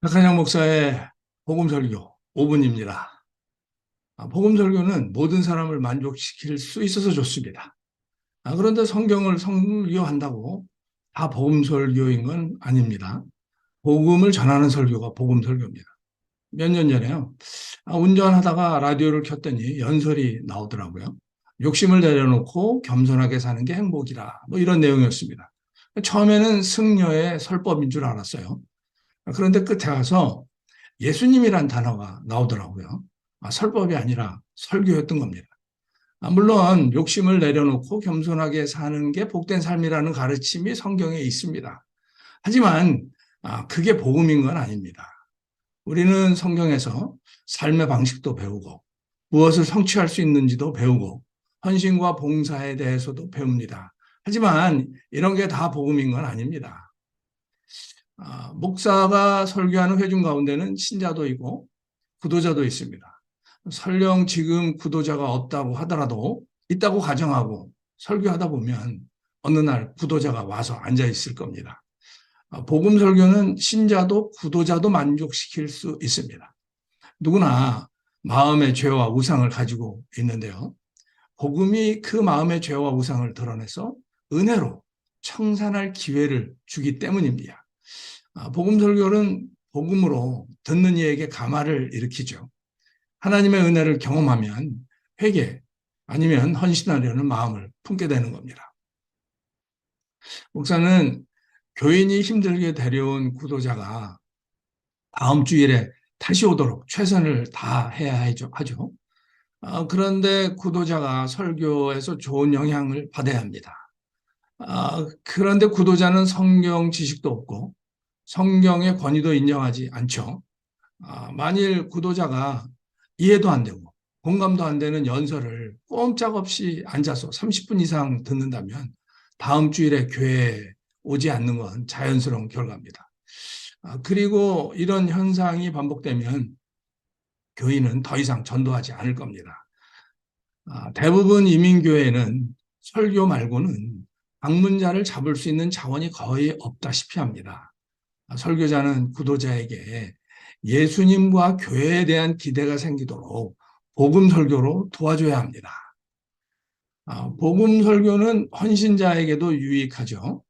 박한영 목사의 복음설교 5분입니다. 복음설교는 모든 사람을 만족시킬 수 있어서 좋습니다. 그런데 성경을 설교한다고 다 복음설교인 건 아닙니다. 복음을 전하는 설교가 복음설교입니다. 몇 년 전에요. 운전하다가 라디오를 켰더니 연설이 나오더라고요. 욕심을 내려놓고 겸손하게 사는 게 행복이라 뭐 이런 내용이었습니다. 처음에는 승려의 설법인 줄 알았어요. 그런데 끝에 가서 예수님이란 단어가 나오더라고요. 설법이 아니라 설교였던 겁니다. 물론 욕심을 내려놓고 겸손하게 사는 게 복된 삶이라는 가르침이 성경에 있습니다. 하지만 그게 복음인 건 아닙니다. 우리는 성경에서 삶의 방식도 배우고 무엇을 성취할 수 있는지도 배우고 헌신과 봉사에 대해서도 배웁니다. 하지만 이런 게 다 복음인 건 아닙니다. 목사가 설교하는 회중 가운데는 신자도 있고 구도자도 있습니다. 설령 지금 구도자가 없다고 하더라도 있다고 가정하고 설교하다 보면 어느 날 구도자가 와서 앉아 있을 겁니다. 복음 설교는 신자도 구도자도 만족시킬 수 있습니다. 누구나 마음의 죄와 우상을 가지고 있는데요. 복음이 그 마음의 죄와 우상을 드러내서 은혜로 청산할 기회를 주기 때문입니다. 복음 설교는 복음으로 듣는 이에게 감화를 일으키죠. 하나님의 은혜를 경험하면 회개 아니면 헌신하려는 마음을 품게 되는 겁니다. 목사는 교인이 힘들게 데려온 구도자가 다음 주일에 다시 오도록 최선을 다해야 하죠. 그런데 구도자가 설교에서 좋은 영향을 받아야 합니다. 그런데 구도자는 성경 지식도 없고 성경의 권위도 인정하지 않죠. 만일 구도자가 이해도 안 되고 공감도 안 되는 연설을 꼼짝없이 앉아서 30분 이상 듣는다면 다음 주일에 교회에 오지 않는 건 자연스러운 결과입니다. 그리고 이런 현상이 반복되면 교인은 더 이상 전도하지 않을 겁니다. 대부분 이민교회는 설교 말고는 방문자를 잡을 수 있는 자원이 거의 없다시피 합니다. 설교자는 구도자에게 예수님과 교회에 대한 기대가 생기도록 복음 설교로 도와줘야 합니다. 복음 설교는 헌신자에게도 유익하죠.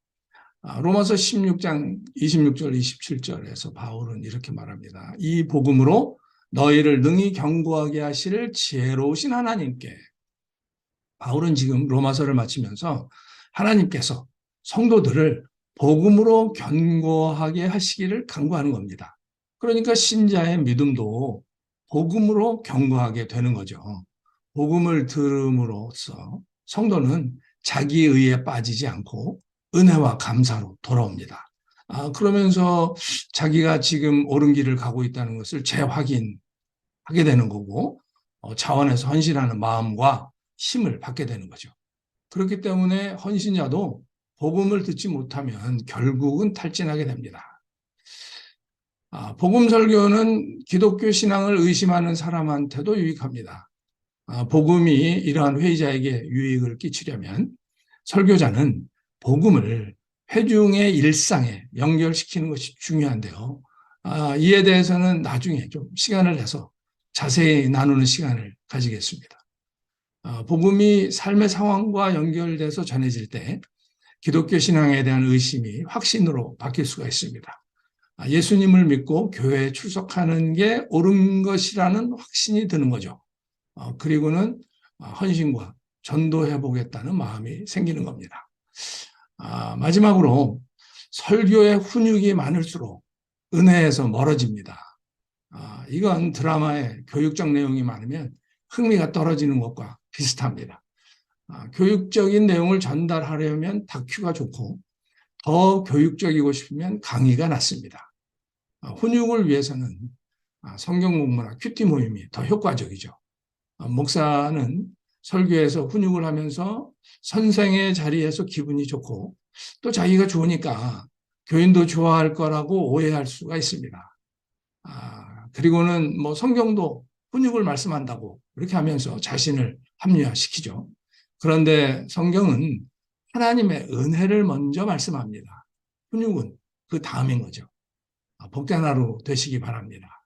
로마서 16장 26절 27절에서 바울은 이렇게 말합니다. 이 복음으로 너희를 능히 견고하게 하실 지혜로우신 하나님께. 바울은 지금 로마서를 마치면서 하나님께서 성도들을 복음으로 견고하게 하시기를 간구하는 겁니다. 그러니까 신자의 믿음도 복음으로 견고하게 되는 거죠. 복음을 들음으로써 성도는 자기 의에 빠지지 않고 은혜와 감사로 돌아옵니다. 그러면서 자기가 지금 옳은 길을 가고 있다는 것을 재확인하게 되는 거고 자원에서 헌신하는 마음과 힘을 받게 되는 거죠. 그렇기 때문에 헌신자도 복음을 듣지 못하면 결국은 탈진하게 됩니다. 복음 설교는 기독교 신앙을 의심하는 사람한테도 유익합니다. 복음이 이러한 회의자에게 유익을 끼치려면 설교자는 복음을 회중의 일상에 연결시키는 것이 중요한데요. 이에 대해서는 나중에 좀 시간을 내서 자세히 나누는 시간을 가지겠습니다. 복음이 삶의 상황과 연결돼서 전해질 때 기독교 신앙에 대한 의심이 확신으로 바뀔 수가 있습니다. 예수님을 믿고 교회에 출석하는 게 옳은 것이라는 확신이 드는 거죠. 그리고는 헌신과 전도해 보겠다는 마음이 생기는 겁니다. 마지막으로 설교의 훈육이 많을수록 은혜에서 멀어집니다. 이건 드라마의 교육적 내용이 많으면 흥미가 떨어지는 것과 비슷합니다. 교육적인 내용을 전달하려면 다큐가 좋고 더 교육적이고 싶으면 강의가 낫습니다. 훈육을 위해서는 성경 공부나 큐티 모임이 더 효과적이죠. 목사는 설교에서 훈육을 하면서 선생의 자리에서 기분이 좋고 또 자기가 좋으니까 교인도 좋아할 거라고 오해할 수가 있습니다. 그리고는 뭐 성경도 훈육을 말씀한다고 이렇게 하면서 자신을 합리화시키죠. 그런데 성경은 하나님의 은혜를 먼저 말씀합니다. 훈육은 그 다음인 거죠. 복된 하루 되시기 바랍니다.